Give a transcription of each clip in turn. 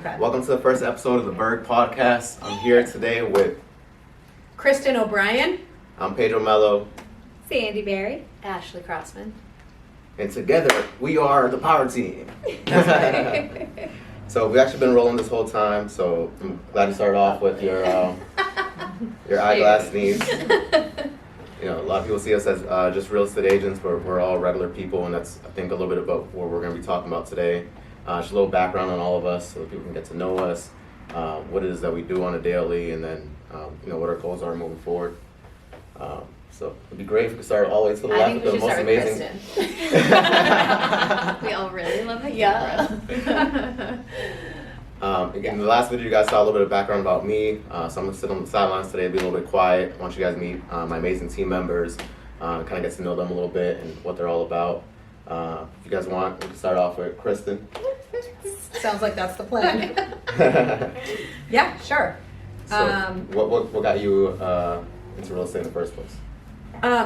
Okay. Welcome to the first episode of the BERG podcast. I'm here today with Kristen O'Brien. I'm Pedro Melo, Sandy Berry, Ashley Crossman. and together we are the power team. That's right. So we've actually been rolling this whole time. So I'm glad you started off with your eyeglass needs. You know, a lot of people see us as just real estate agents, but we're all regular people, and that's I think a little bit about what we're going to be talking about today. Just a little background on all of us, so that people can get to know us, what it is that we do on a daily, and then what our goals are moving forward. So it'd be great if we could start all the way to the left with the most amazing. We all really love it. Yeah. In the last video, you guys saw a little bit of background about me. So I'm gonna sit on the sidelines today, be a little bit quiet. I want you guys to meet my amazing team members, kind of get to know them a little bit and what they're all about. If you guys want, we can start off with Kristen. Sounds like that's the plan. Yeah, sure. So, what got you into real estate in the first place?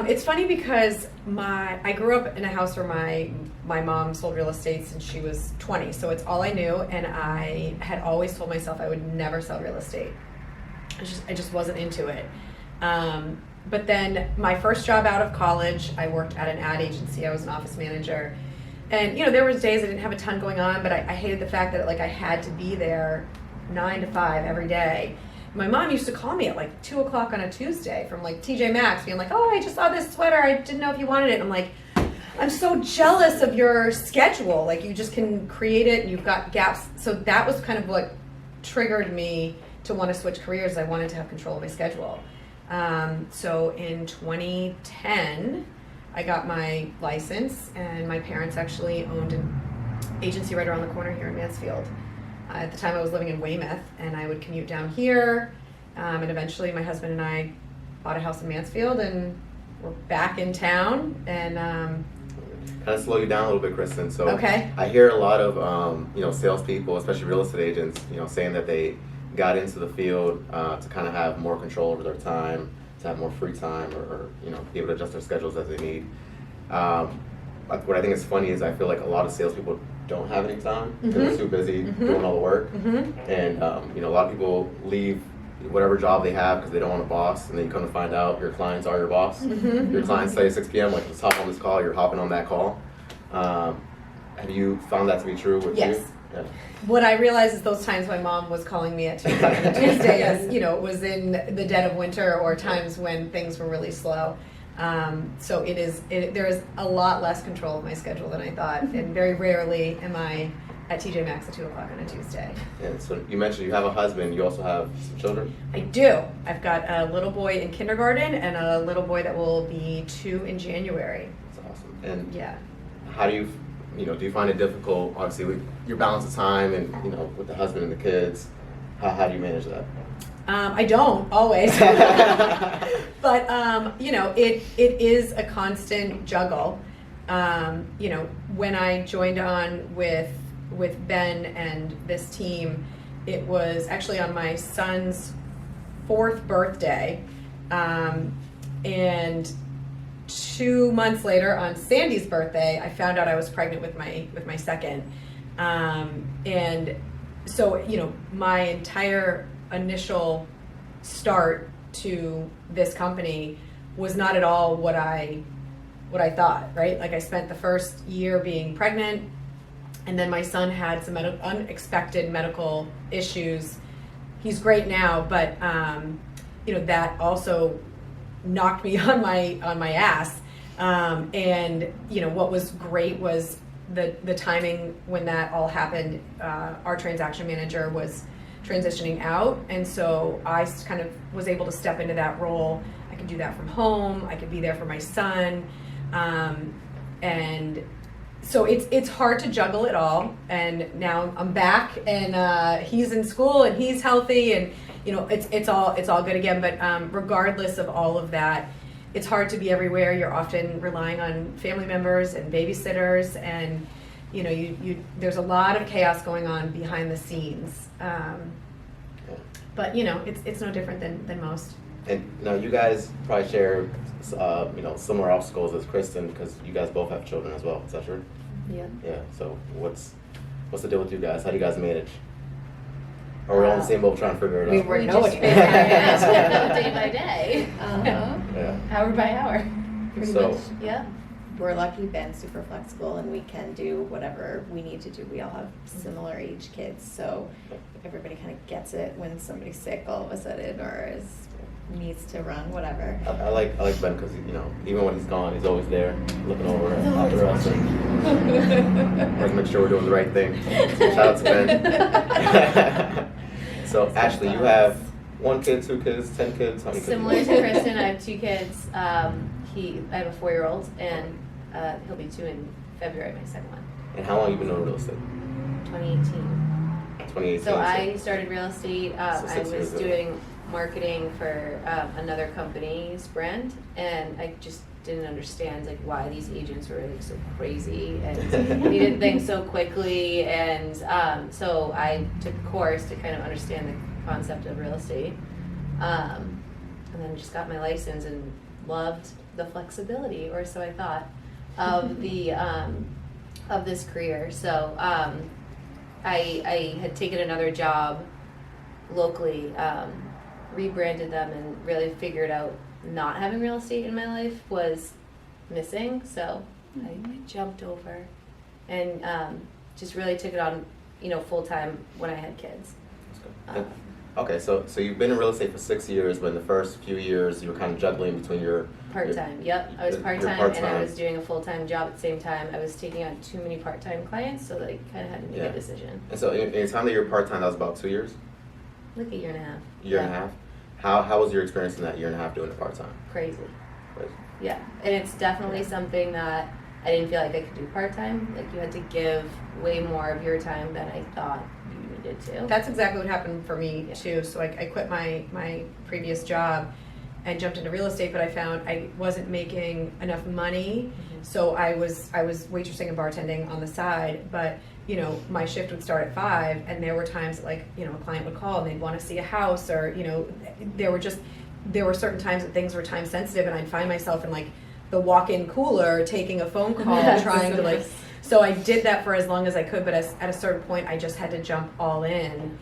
It's funny because I grew up in a house where my mom sold real estate since she was 20, so it's all I knew, and I had always told myself I would never sell real estate. I just wasn't into it. But then my first job out of college, I worked at an ad agency. I was an office manager, and there was days I didn't have a ton going on, but I hated the fact that I had to be there 9 to 5 every day. My mom used to call me at 2 o'clock on a Tuesday from TJ Maxx, being like, "Oh, I just saw this sweater. I didn't know if you wanted it." I'm like, "I'm so jealous of your schedule. You just can create it, and you've got gaps." So that was kind of what triggered me to want to switch careers. I wanted to have control of my schedule. So in 2010, I got my license, and my parents actually owned an agency right around the corner here in Mansfield. At the time, I was living in Weymouth, and I would commute down here, and eventually my husband and I bought a house in Mansfield, and we're back in town, and Kind of slow you down a little bit, Kristen. So okay. I hear a lot of salespeople, especially real estate agents, saying that they got into the field to kind of have more control over their time, to have more free time, or be able to adjust their schedules as they need. What I think is funny is I feel like a lot of salespeople don't have any time because they're too busy doing all the work, and a lot of people leave whatever job they have because they don't want a boss, and then you come to find out your clients are your boss. Your clients say 6 p.m. let's hop on this call. You're hopping on that call. Have you found that to be true with Yes. you? Yeah. What I realized is those times my mom was calling me at 2 o'clock on a Tuesday, as it was in the dead of winter or times when things were really slow. So there is a lot less control of my schedule than I thought, and very rarely am I at TJ Maxx at 2 o'clock on a Tuesday. And so you mentioned you have a husband. You also have some children. I do. I've got a little boy in kindergarten and a little boy that will be 2 in January. That's awesome. And yeah. how do you do you find it difficult, obviously, with your balance of time and with the husband and the kids? How do you manage that? I don't always, but it is a constant juggle. When I joined on with Ben and this team, it was actually on my son's 4th birthday, and 2 months later, on Sandy's birthday, I found out I was pregnant with my second, and so my entire initial start to this company was not at all what I thought, right? I spent the first year being pregnant, and then my son had some unexpected medical issues. He's great now, but that also knocked me on my ass. And what was great was the timing when that all happened. Our transaction manager was transitioning out, and so I kind of was able to step into that role. I could do that from home. I could be there for my son, and so it's hard to juggle it all. And now I'm back, and he's in school, and he's healthy, and it's all good again. But regardless of all of that, it's hard to be everywhere. You're often relying on family members and babysitters, and there's a lot of chaos going on behind the scenes. But it's no different than most. And now you guys probably share similar obstacles as Kristen, because you guys both have children as well. Is that true? Yeah. Yeah. So what's the deal with you guys? How do you guys manage? Or we're all in the same boat trying to figure it out. We were We no just idea. figure it out day by day. Yeah. Hour by hour. Pretty So- much. Yeah. We're lucky Ben's super flexible and we can do whatever we need to do. We all have similar age kids, so everybody kind of gets it when somebody's sick all of a sudden or needs to run, whatever. I like Ben because even when he's gone, he's always there looking over after us and always make sure we're doing the right thing. So shout out to Ben. So Ashley, you have 1 kid, 2 kids, 10 kids. How many kids? Similar to Kristen, I have 2 kids. I have a 4-year-old, and he'll be 2 in February, my second one. And how long have you been doing real estate? 2018. 2018. So I started real estate. So I 6 years was ago. doing marketing for another company's brand, and I just didn't understand like why these agents were like so crazy and needed things so quickly. And so I took a course to kind of understand the concept of real estate, and then just got my license and loved the flexibility, or so I thought, of the of this career. So I had taken another job locally, rebranded them, and really figured out not having real estate in my life was missing. So I jumped over and just really took it on, full time when I had kids. That's good. Okay, so you've been in real estate for 6 years, but in the first few years you were kind of juggling between your Part-time, yep. I was your part-time, and part-time. I was doing a full-time job at the same time. I was taking on too many part-time clients, so I kind of had to make Yeah. a decision. And so in the time that you were part-time, that was about 2 years? Like a year and a half. Year and a half? How was your experience in that year and a half doing it part-time? Crazy. Right. Yeah, and it's definitely something that I didn't feel like I could do part-time. Like, you had to give way more of your time than I thought you needed to. That's exactly what happened for me Yeah. too. So I quit my previous job and jumped into real estate, but I found I wasn't making enough money. Mhm. So I was waitressing and bartending on the side, but my shift would start at 5, and there were times like a client would call and they'd want to see a house, or there were certain times that things were time sensitive, and I'd find myself in like the walk-in cooler taking a phone call Yes. trying to like. So I did that for as long as I could, but at a certain point, I just had to jump all in,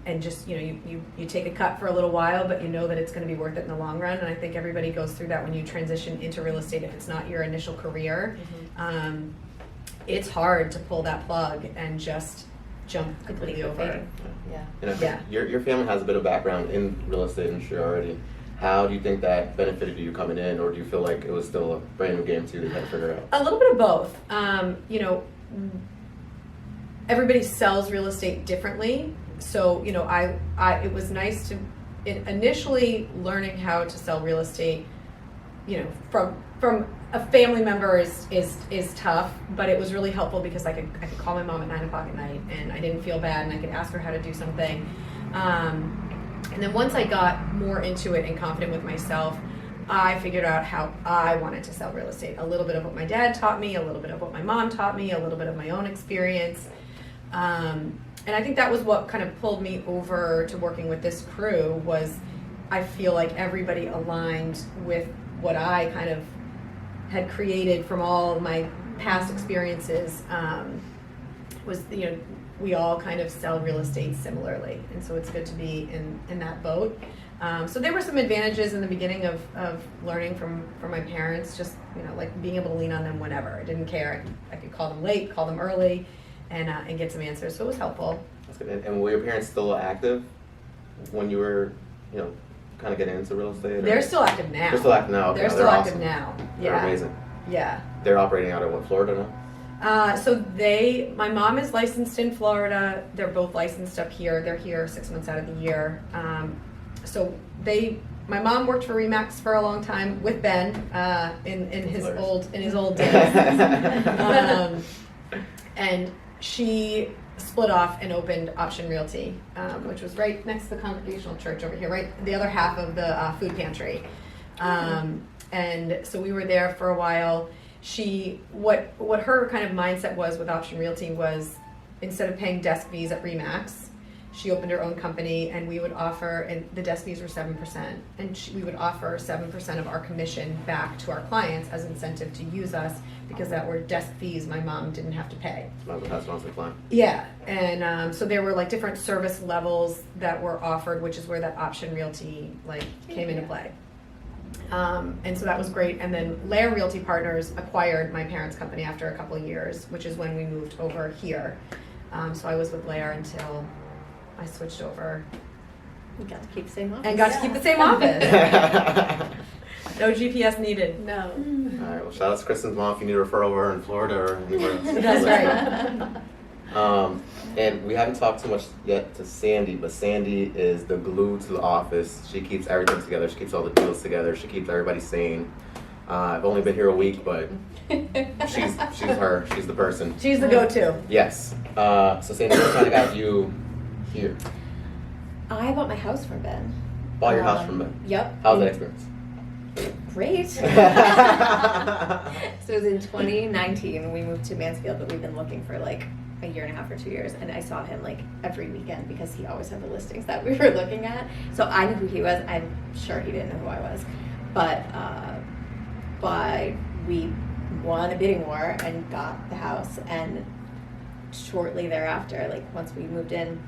and just you take a cut for a little while, but you know that it's going to be worth it in the long run. And I think everybody goes through that when you transition into real estate. If it's not your initial career, it's hard to pull that plug and just jump completely over it. Yeah. And I think Yeah. your family has a bit of background in real estate industry already. How do you think that benefited you coming in, or do you feel like it was still a brand new game to you that you had to figure out? A little bit of both. Everybody sells real estate differently. So, it was nice to initially learning how to sell real estate, from a family member is tough, but it was really helpful because I could call my mom at 9 o'clock at night and I didn't feel bad, and I could ask her how to do something. And then once I got more into it and confident with myself, I figured out how I wanted to sell real estate. A little bit of what my dad taught me, a little bit of what my mom taught me, a little bit of my own experience. And I think that was what kind of pulled me over to working with this crew. Was I feel like everybody aligned with what I kind of had created from all of my past experiences. We all kind of sell real estate similarly, and so it's good to be in that boat. So there were some advantages in the beginning of learning from my parents, just like being able to lean on them whenever. I didn't care. I could call them late, call them early, and get some answers. So it was helpful. That's good. And were your parents still active when you were, kind of getting into real estate? Or? They're still active now. They're still active now. Okay. They're Oh, still active awesome. now. They're Yeah. amazing. Yeah. They're operating out of Florida now? So my mom is licensed in Florida. They're both licensed up here. They're here 6 months out of the year. My mom worked for Remax for a long time with Ben in his old days, and she split off and opened Option Realty, which was right next to the Congregational Church over here, right the other half of the food pantry. And so we were there for a while. What her kind of mindset was with Option Realty was, instead of paying desk fees at Remax, she opened her own company, and we would offer, and the desk fees were 7%, and we would offer 7% of our commission back to our clients as incentive to use us, because that were desk fees my mom didn't have to pay. Might as well pass it on to the client. Yeah, and so there were like different service levels that were offered, which is where that option realty like came into play. And so that was great. And then Lair Realty Partners acquired my parents' company after a couple of years, which is when we moved over here. So I was with Lair until I switched over You got to keep the same office. and got to keep the same office. No GPS needed. No. All right. Well, shout out to Kristen's mom if you need a referral over in Florida or anywhere else. That's right. And we haven't talked too much yet to Sandy, but Sandy is the glue to the office. She keeps everything together. She keeps all the deals together. She keeps everybody sane. I've only been here a week, but she's her. She's the person. She's the go-to. Yes. So Sandy, what kind of got you here? I bought my house from Ben. Bought your house from Ben. Yep. How was that experience? Great. So it was in 2019 we moved to Mansfield, but we've been looking for like a year and a half or 2 years, and I saw him like every weekend because he always had the listings that we were looking at. So I knew who he was. I'm sure he didn't know who I was, but we won a bidding war and got the house. And shortly thereafter, like once we moved in,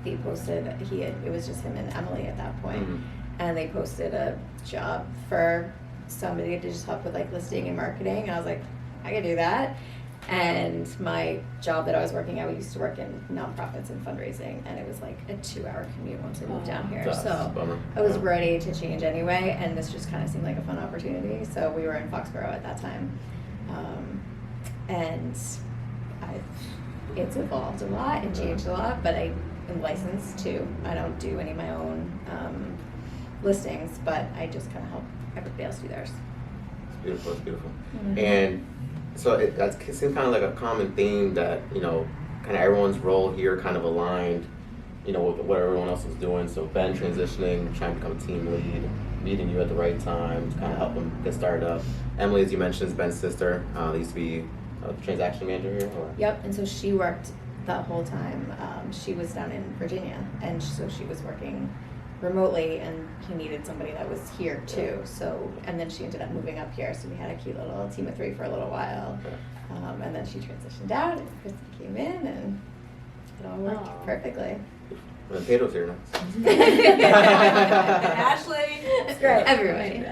they posted it was just him and Emily at that point. Mhm. And they posted a job for somebody to just help with like listing and marketing, and I was like, I could do that. And my job that I was working at, we used to work in nonprofits and fundraising, and it was like a 2-hour commute once we moved down here. That's a So bummer. I was Yeah. ready to change anyway, and this just kind of seemed like a fun opportunity. So we were in Foxborough at that time, and it's evolved a lot and changed a lot. But I am licensed too. I don't do any of my own listings, but I just kind of help everybody else do theirs. It's beautiful. It's beautiful. Mhm. And so it seems kind of like a common theme that, kind of everyone's role here kind of aligned, with what everyone else is doing. So Ben transitioning, trying to become a team lead, meeting you at the right time to kind of help him get started up. Emily, as you mentioned, is Ben's sister. They used to be a transaction manager here. Or? Yep, and so she worked that whole time. She was down in Virginia, and so she was working remotely, and he needed somebody that was here too. So, and then she ended up moving up here, so we had a cute little team of 3 for a little while. Okay. And then she transitioned out, and Kristen came in, and it all worked Aw. perfectly. And then Pedro's here now. Ashley. It's great. Everybody.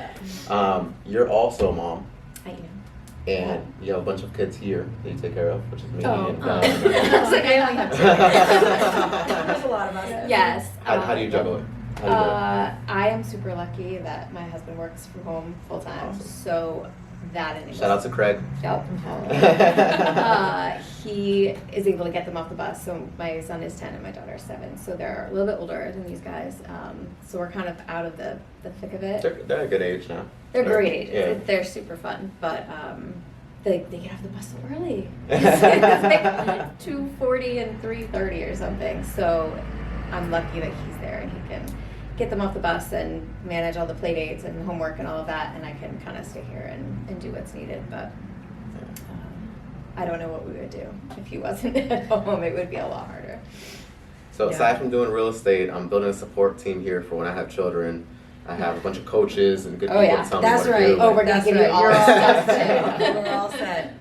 You're also a mom, I am. and you have a bunch of kids here that you take care of, which is me. Oh. And, I was like, I only have 2. There's a lot of us. Yes. How do you juggle it? How do you do it? I am super lucky that my husband works from home full time, Awesome. so that enables. Shout out to Craig. Yep. He is able to get them off the bus. So my son is 10 and my daughter is 7. So they're a little bit older than these guys. So we're kind of out of the thick of it. They're a good age now. They're great ages. Yeah. They're super fun, but they get off the bus so early. It's like 2:40 and 3:30 or something. So I'm lucky that he's there and he can get them off the bus and manage all the play dates and homework and all of that, and I can kind of stay here and do what's needed. But I don't know what we would do if he wasn't at home. It would be a lot harder. So Yeah. aside from doing real estate, I'm building a support team here for when I have children. I have a bunch of coaches and good Oh, people yeah. to tell That's me what right. to do. Oh, we're gonna That's give you right. all You're the all stuff set. too. We're all set.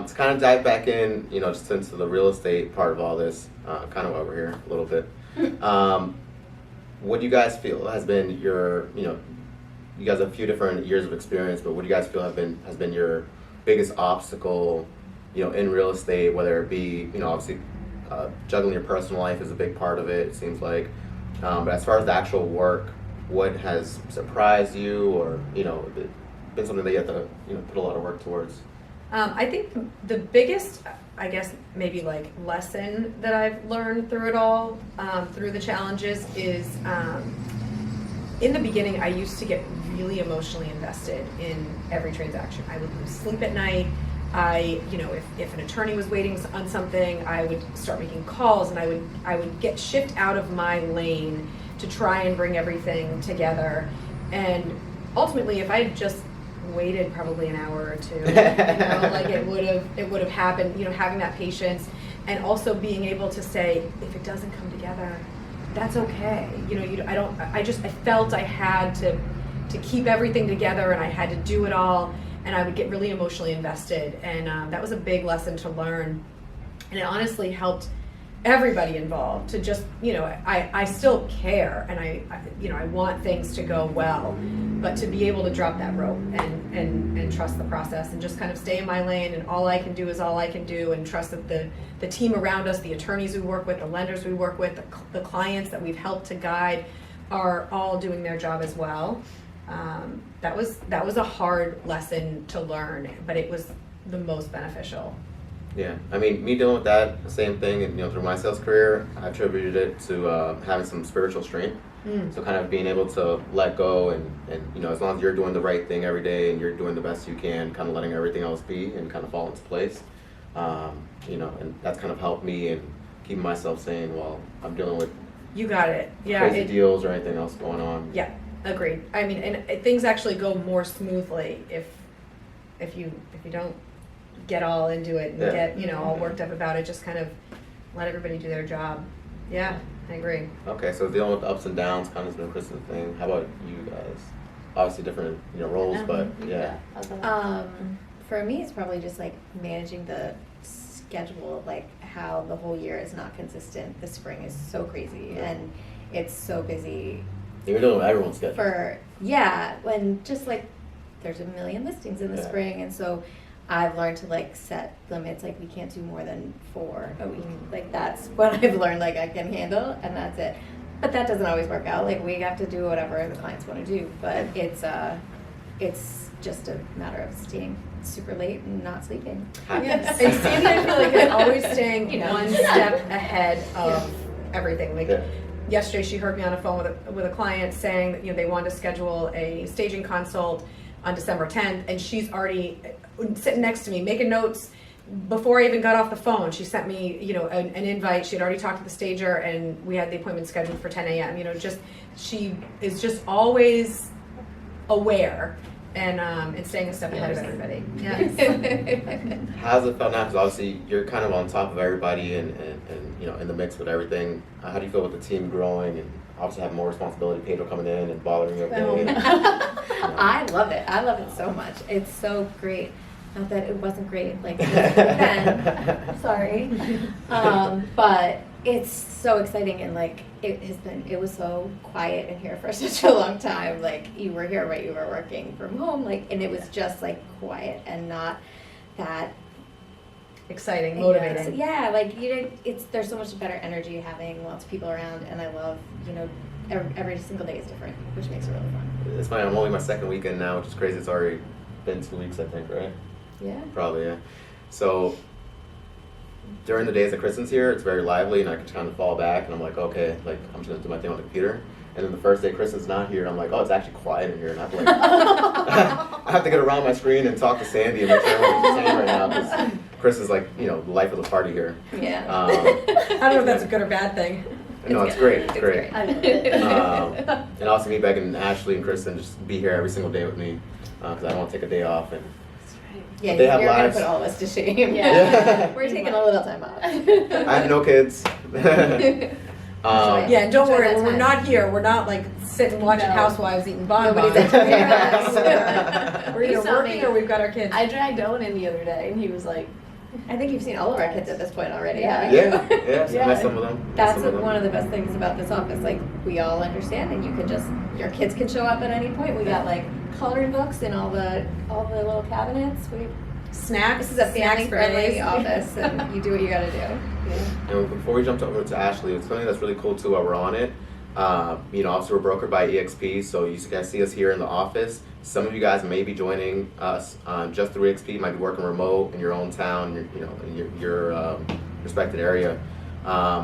To kind of dive back in, just into the real estate part of all this, kind of over here a little bit. What do you guys feel has been your, you guys have a few different years of experience, but what do you guys feel has been your biggest obstacle, in real estate, whether it be, obviously juggling your personal life is a big part of it, it seems like. But as far as the actual work, what has surprised you or, been something that you have to, put a lot of work towards? I think the biggest, I guess, maybe like lesson that I've learned through it all, through the challenges is, in the beginning, I used to get really emotionally invested in every transaction. I would lose sleep at night. If an attorney was waiting on something, I would start making calls, and I would get shift out of my lane to try and bring everything together. And ultimately, if I had just waited probably an hour or 2, it would have happened. Having that patience, and also being able to say, if it doesn't come together, that's okay. I felt I had to keep everything together, and I had to do it all. and I would get really emotionally invested, and that was a big lesson to learn, and it honestly helped everybody involved to just, I still care, and I want things to go well, but to be able to drop that rope and trust the process and just kind of stay in my lane, and all I can do is all I can do, and trust that the team around us, the attorneys we work with, the lenders we work with, the clients that we've helped to guide are all doing their job as well. That was a hard lesson to learn, but it was the most beneficial. Yeah, I mean, me dealing with that same thing, and through my sales career, I attributed it to having some spiritual strength. So kind of being able to let go, and as long as you're doing the right thing every day and you're doing the best you can, kind of letting everything else be and kind of fall into place. And that's kind of helped me in keeping myself sane while I'm dealing with You got it. Yeah. crazy deals or anything else going on. Yeah, agreed. I mean, and things actually go more smoothly if you don't get all into it and get all worked up about it. Just kind of let everybody do their job. Yeah, I agree. Okay, so dealing with the ups and downs kind of has been Kristen's thing. How about you guys? Obviously different roles, but yeah. For me, it's probably just like managing the schedule of like how the whole year is not consistent. The spring is so crazy and it's so busy. You're dealing with everyone's schedule. When just like there's a million listings in the spring, and so I've learned to like set limits, like we can't do more than 4 a week. Like that's what I've learned, like I can handle, and that's it. But that doesn't always work out. Like we have to do whatever the clients want to do, but it's just a matter of staying super late and not sleeping. Yes. And Sandy, I feel like is always staying one step ahead of everything. Like yesterday, she heard me on the phone with a client saying that they wanted to schedule a staging consult on December 10th, and she's already sitting next to me making notes. Before I even got off the phone, she sent me, an invite. She had already talked to the stager, and we had the appointment scheduled for 10 a.m. She is just always aware and staying a step ahead of everybody. Yes. How's it felt now? Because obviously you're kind of on top of everybody and in the mix with everything. How do you feel with the team growing and obviously have more responsibility? Pedro coming in and bothering you every day. I love it. I love it so much. It's so great. Not that it wasn't great like then. Sorry. But it's so exciting, and like it was so quiet in here for such a long time. Like you were here, right? You were working from home, and it was just like quiet and not that exciting, motivating. Yeah, there's so much better energy having lots of people around, and I love, every single day is different, which makes it really fun. It's funny, I'm only my second weekend now, which is crazy. It's already been 2 weeks, I think, right? Yeah. Probably, yeah. So during the days that Kristen's here, it's very lively, and I can kind of fall back, and I'm like, okay, I'm just gonna do my thing on the computer. And then the first day Kristen's not here, I'm like, oh, it's actually quiet in here, and I have to I have to get around my screen and talk to Sandy and make sure everyone's saying right now, because Chris is the life of the party here. Yeah. I don't know if that's a good or bad thing. No, it's great. It's great. I love it. And also me begging Ashley and Kristen just be here every single day with me, because I don't want to take a day off. And yeah, they have you're lives. gonna put all of us to shame. Yeah. We're taking a little time off. I have no kids. Yeah, and don't Enjoy worry, that when we're time. not here, we're not sitting watching No. Housewives eating bonbons. Nobody's at We're He either saw working me. or we've got our kids. I dragged Owen in the other day, and he was like, I think you've seen all of our kids at this point already. Yeah. haven't you? Yeah, so Yeah. met some of them. That's one of the best things about this office. Like we all understand, and you can your kids can show up at any point. We got coloring books in all the little cabinets. Snacks. This is a family friendly days. office, and you do what you got to do. And before we jumped over to Ashley, it's something that's really cool too while we're on it. Obviously we're brokered by EXP, so you guys see us here in the office. Some of you guys may be joining us just through EXP, might be working remote in your own town, in your respected area.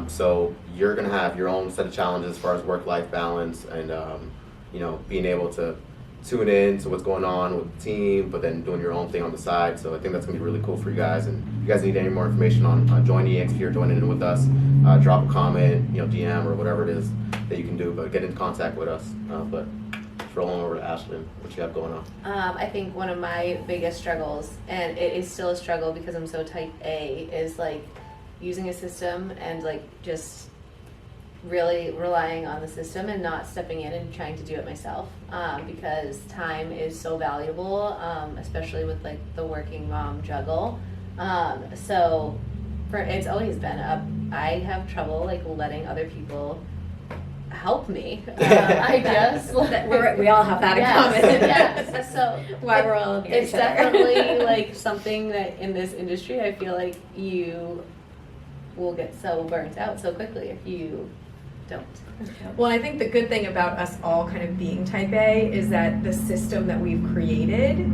So you're gonna have your own set of challenges as far as work-life balance and being able to tune in to what's going on with the team, but then doing your own thing on the side. So I think that's gonna be really cool for you guys. And if you guys need any more information on joining EXP or joining in with us, drop a comment, DM or whatever it is that you can do, but get in contact with us. But rolling over to Ashley, what you have going on? I think one of my biggest struggles, and it is still a struggle because I'm so type A, is using a system and just really relying on the system and not stepping in and trying to do it myself, because time is so valuable, especially with like the working mom juggle. So it's always been I have trouble like letting other people help me. I guess we all have that in common. Yes. So Why we're all here. it's definitely like something that in this industry I feel like you will get so burnt out so quickly if you don't. Well, I think the good thing about us all kind of being type A is that the system that we've created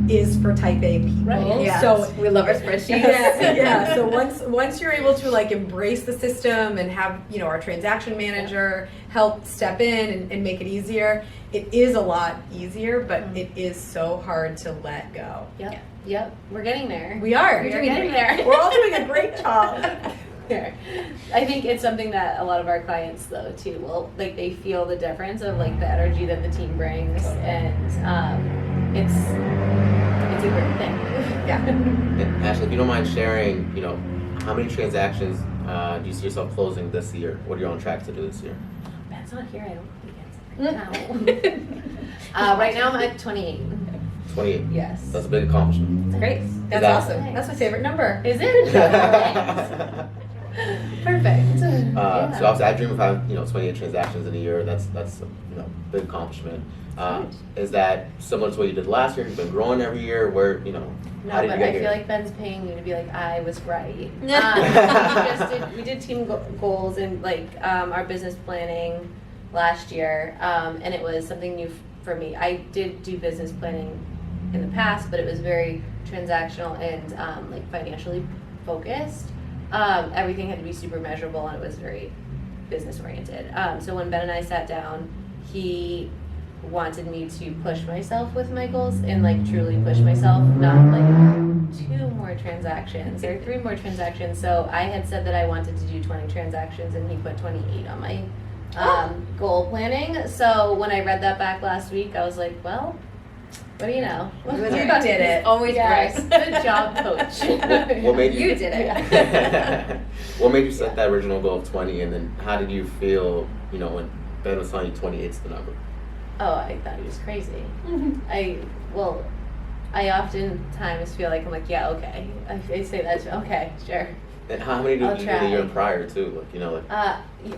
is for type A people. Right. Yeah. So we love our spreadsheets. yeah. So once you're able to like embrace the system and have, you know, our transaction manager help step in and make it easier, it is a lot easier, but it is so hard to let go. Yep. We're getting there. We are. We're doing getting great. there. We're all doing a great job. There. I think it's something that a lot of our clients though too will like they feel the difference of like the energy that the team brings, and it's a great thing. Yeah. And Ashley, if you don't mind sharing, you know, how many transactions do you see yourself closing this year? What are you on track to do this year? Ben's not here. I don't think it's right now I'm at 28. 28. Yes. That's a big accomplishment. Great. That's that- awesome. That's my favorite number. Is it? Perfect. So obviously, I dream of having 28 transactions in a year. That's big accomplishment. Is that similar to what you did last year? You've been growing every year. Where No, how did but you get I here? feel like Ben's paying you to be like, I was right. We did team goals and like our business planning last year, and it was something new for me. I did do business planning in the past, but it was very transactional and like financially focused. Everything had to be super measurable, and it was very business oriented. So when Ben and I sat down, he wanted me to push myself with my goals and like truly push myself, not like 2 more transactions or 3 more transactions. So I had said that I wanted to do 20 transactions, and he put 28 on my goal planning. So when I read that back last week, I was like, well, what do you know? You did it. Always Yes. Bryce. Good job, coach. What made you You did it. What made you set that original goal of 20, and then how did you feel, when Ben was telling you 28's the number? Oh, I thought he was crazy. I oftentimes feel like I'm like, yeah, okay. I say that, okay, sure. And how many did I'll you do the year try. prior too?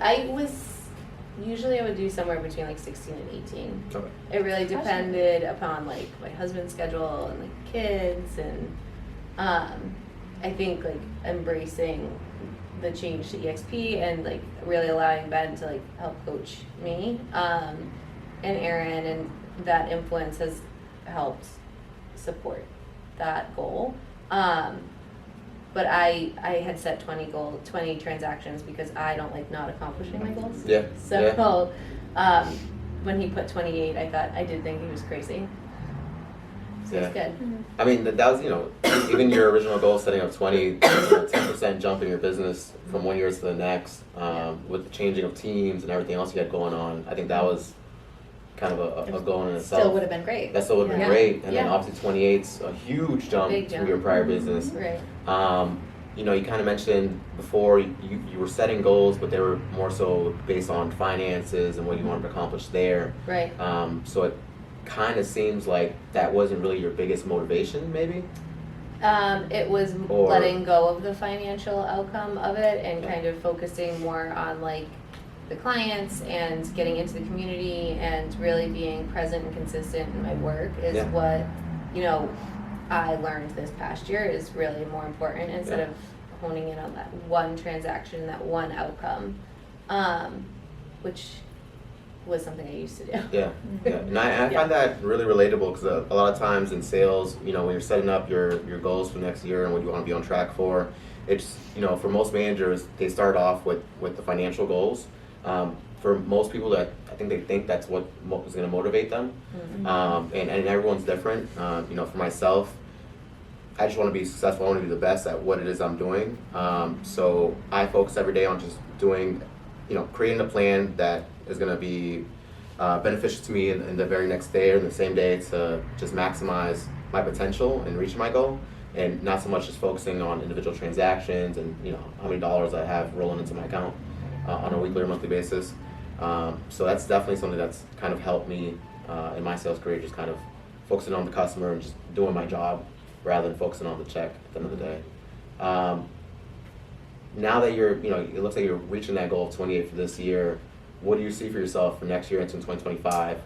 I would do somewhere between like 16 and 18. Okay. It really depended upon like my husband's schedule and like kids, and I think like embracing the change to EXP and like really allowing Ben to like help coach me and Aaron, and that influence has helped support that goal. But I had set 20 transactions because I don't like not accomplishing my goals. Yeah. So when he put 28, I did think he was crazy. So it's good. I mean, that was, even your original goal setting up 20, 10% jump in your business from one year to the next, with the changing of teams and everything else you had going on. I think that was kind of a goal in itself. Still would have been great. That still would have been Yeah. great. And then Yeah. obviously 28's a huge jump Big to jump. your prior business. Right. You kind of mentioned before you were setting goals, but they were more so based on finances and what you wanted to accomplish there. Right. So it kind of seems like that wasn't really your biggest motivation, maybe? It was Or- letting go of the financial outcome of it and kind of focusing more on like the clients and getting into the community and really being present and consistent in my work is Yeah. what, I learned this past year is really more important instead Yeah. of honing in on that one transaction, that one outcome, which was something I used to do. Yeah. And I Yeah. find that really relatable because a lot of times in sales, when you're setting up your goals for next year and what you want to be on track for, it's, for most managers, they start off with the financial goals. For most people, that I think they think that's what is going to motivate them. And everyone's different. For myself, I just want to be successful. I want to be the best at what it is I'm doing. So I focus every day on just doing, creating a plan that is going to be beneficial to me in the very next day or the same day to just maximize my potential and reach my goal, and not so much just focusing on individual transactions and how many dollars I have rolling into my account. on a weekly or monthly basis. So that's definitely something that's kind of helped me in my sales career, just kind of focusing on the customer and just doing my job rather than focusing on the check at the end of the day. Now that you're, it looks like you're reaching that goal of 28 for this year, what do you see for yourself for next year into 2025?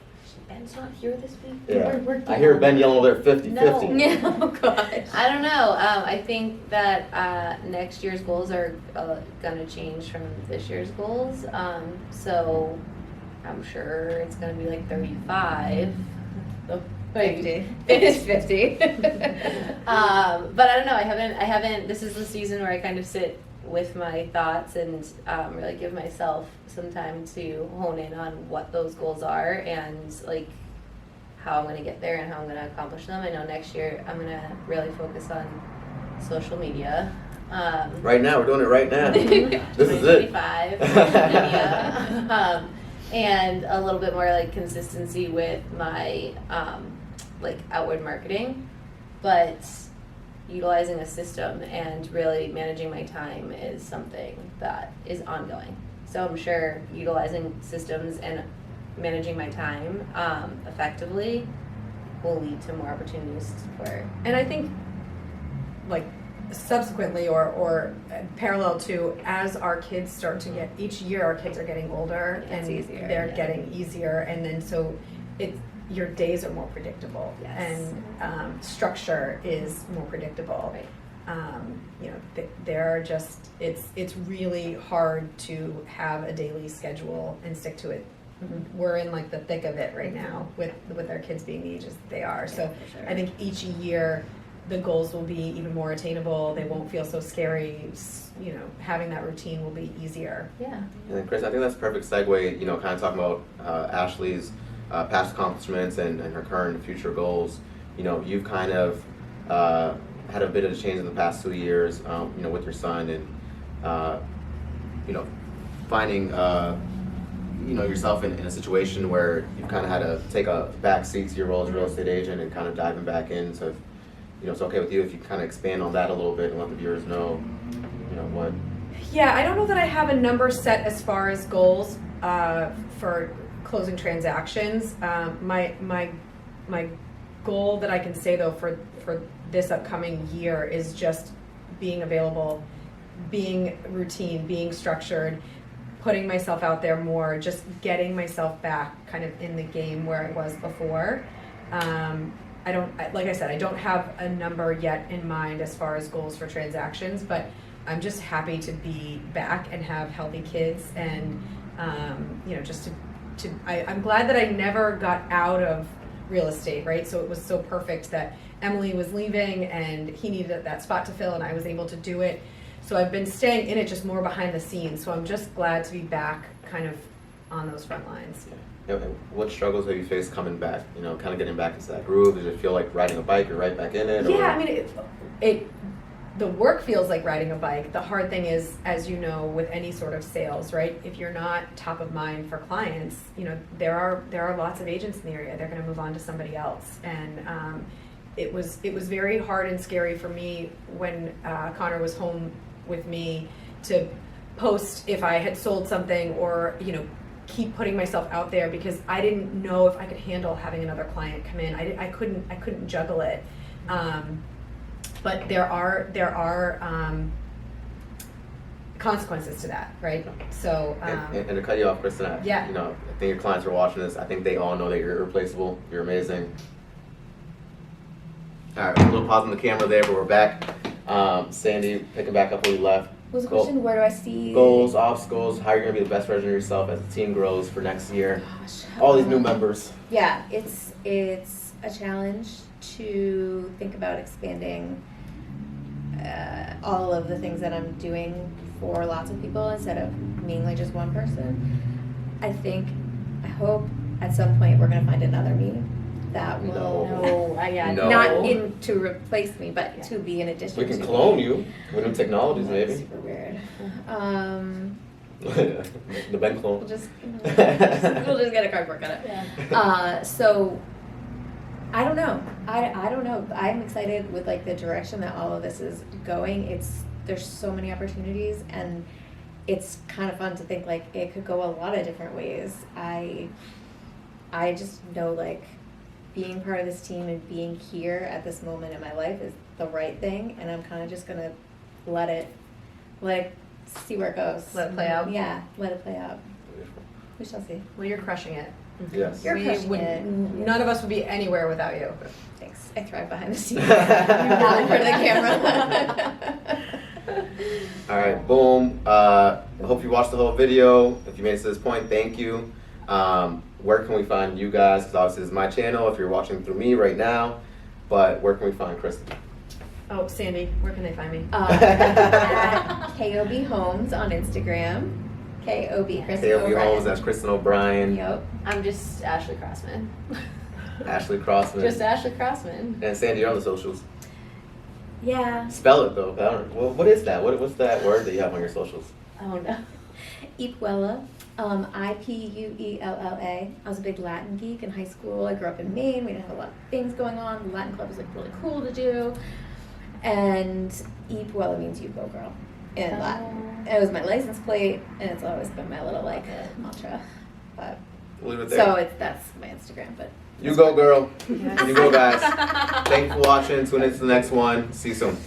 Ben's not here this week. Yeah. We're I hear Ben yelling over there 50, No. 50. Yeah. Oh gosh. I don't know. I think that next year's goals are gonna change from this year's goals. So I'm sure it's gonna be like 35. So, 50. It's 50. but I don't know. I haven't. This is the season where I kind of sit with my thoughts and really give myself some time to hone in on what those goals are and like how I'm going to get there and how I'm going to accomplish them. I know next year I'm going to really focus on social media. Right now, we're doing it right now. This is it. 2025 social media. And a little bit more like consistency with my like outward marketing, but utilizing a system and really managing my time is something that is ongoing. So I'm sure utilizing systems and managing my time effectively will lead to more opportunities for. And I think, like, subsequently or parallel to, as our kids start to get, each year our kids are getting older It's and easier, they're yeah. getting easier, and then so your days are more predictable. Yes. And structure is more predictable. Right. There are just, it's really hard to have a daily schedule and stick to it. Mm-hmm. We're in like the thick of it right now with our kids being the ages that they are. So for sure. I think each year the goals will be even more attainable. They won't feel so scary. Having that routine will be easier. Yeah. And then Chris, I think that's a perfect segue, kind of talking about Ashley's past accomplishments and her current and future goals. You've kind of had a bit of a change in the past 2 years, with your son and, finding, yourself in a situation where you've kind of had to take a back seat to your role as a real estate agent and kind of diving back in. So, it's okay with you if you kind of expand on that a little bit and let the viewers know, what. Yeah, I don't know that I have a number set as far as goals for closing transactions. My goal that I can say though for this upcoming year is just being available, being routine, being structured, putting myself out there more, just getting myself back kind of in the game where I was before. Like I said, I don't have a number yet in mind as far as goals for transactions, but I'm just happy to be back and have healthy kids and, just I'm glad that I never got out of real estate, right? So it was so perfect that Emily was leaving and he needed that spot to fill and I was able to do it. So I've been staying in it just more behind the scenes. So I'm just glad to be back kind of on those front lines. And what struggles have you faced coming back, kind of getting back into that groove? Does it feel like riding a bike, you're right back in it? Yeah, I mean, the work feels like riding a bike. The hard thing is, as you know, with any sort of sales, right? If you're not top of mind for clients, there are lots of agents in the area. They're going to move on to somebody else, and it was very hard and scary for me when Connor was home with me to post if I had sold something or keep putting myself out there because I didn't know if I could handle having another client come in. I couldn't juggle it. But there are consequences to that, right? So and to cut you off, Kristen, I think your clients are watching this. I think they all know that you're irreplaceable. You're amazing. All right, a little pause on the camera there, but we're back. Sandy, picking back up where we left. What was the question? Where do I see goals, obstacles? How you're gonna be the best version of yourself as the team grows for next year? Gosh. All these new members. Yeah, it's a challenge to think about expanding all of the things that I'm doing for lots of people instead of mainly just one person. I hope at some point we're going to find another me that will No. not in to replace me, but to be in addition. We can to clone me. you with new technologies, That's maybe. super weird. The Ben clone. We'll just get a cardboard cutout. Yeah. So I don't know. I don't know. I'm excited with like the direction that all of this is going. There's so many opportunities, and it's kind of fun to think like it could go a lot of different ways. I just know like being part of this team and being here at this moment in my life is the right thing, and I'm kind of just gonna let it see where it goes. Let it play out? Yeah, let it play out. We shall see. Well, you're crushing it. Yes. You're We crushing would- it. None of us would be anywhere without you. Thanks. I thrive behind the scenes. Not in front of the camera. All right, boom. I hope you watched the whole video. If you made it to this point, thank you. Where can we find you guys? Because obviously this is my channel if you're watching through me right now. But where can we find Kristen? Oh, Sandy, where can they find me? At KOB Homes on Instagram. KOB Kristen KOB O'Brien. Homes, that's Kristen O'Brien, Yep. I'm just Ashley Crossman. Ashley Crossman. Just Ashley Crossman. And Sandy, you're on the socials. Yeah. Spell it though. I don't, what is that? What's that word that you have on your socials? Oh no. Ipuella. Ipuella. I was a big Latin geek in high school. I grew up in Maine. We didn't have a lot of things going on. The Latin club was like really cool to do. And Ipuella means you go girl in Latin. It was my license plate, and it's always been my little like mantra. But We'll leave it there. so that's my Instagram. But You go, girl. Yes. You go, guys. Thank you for watching. Tune into the next one. See you soon.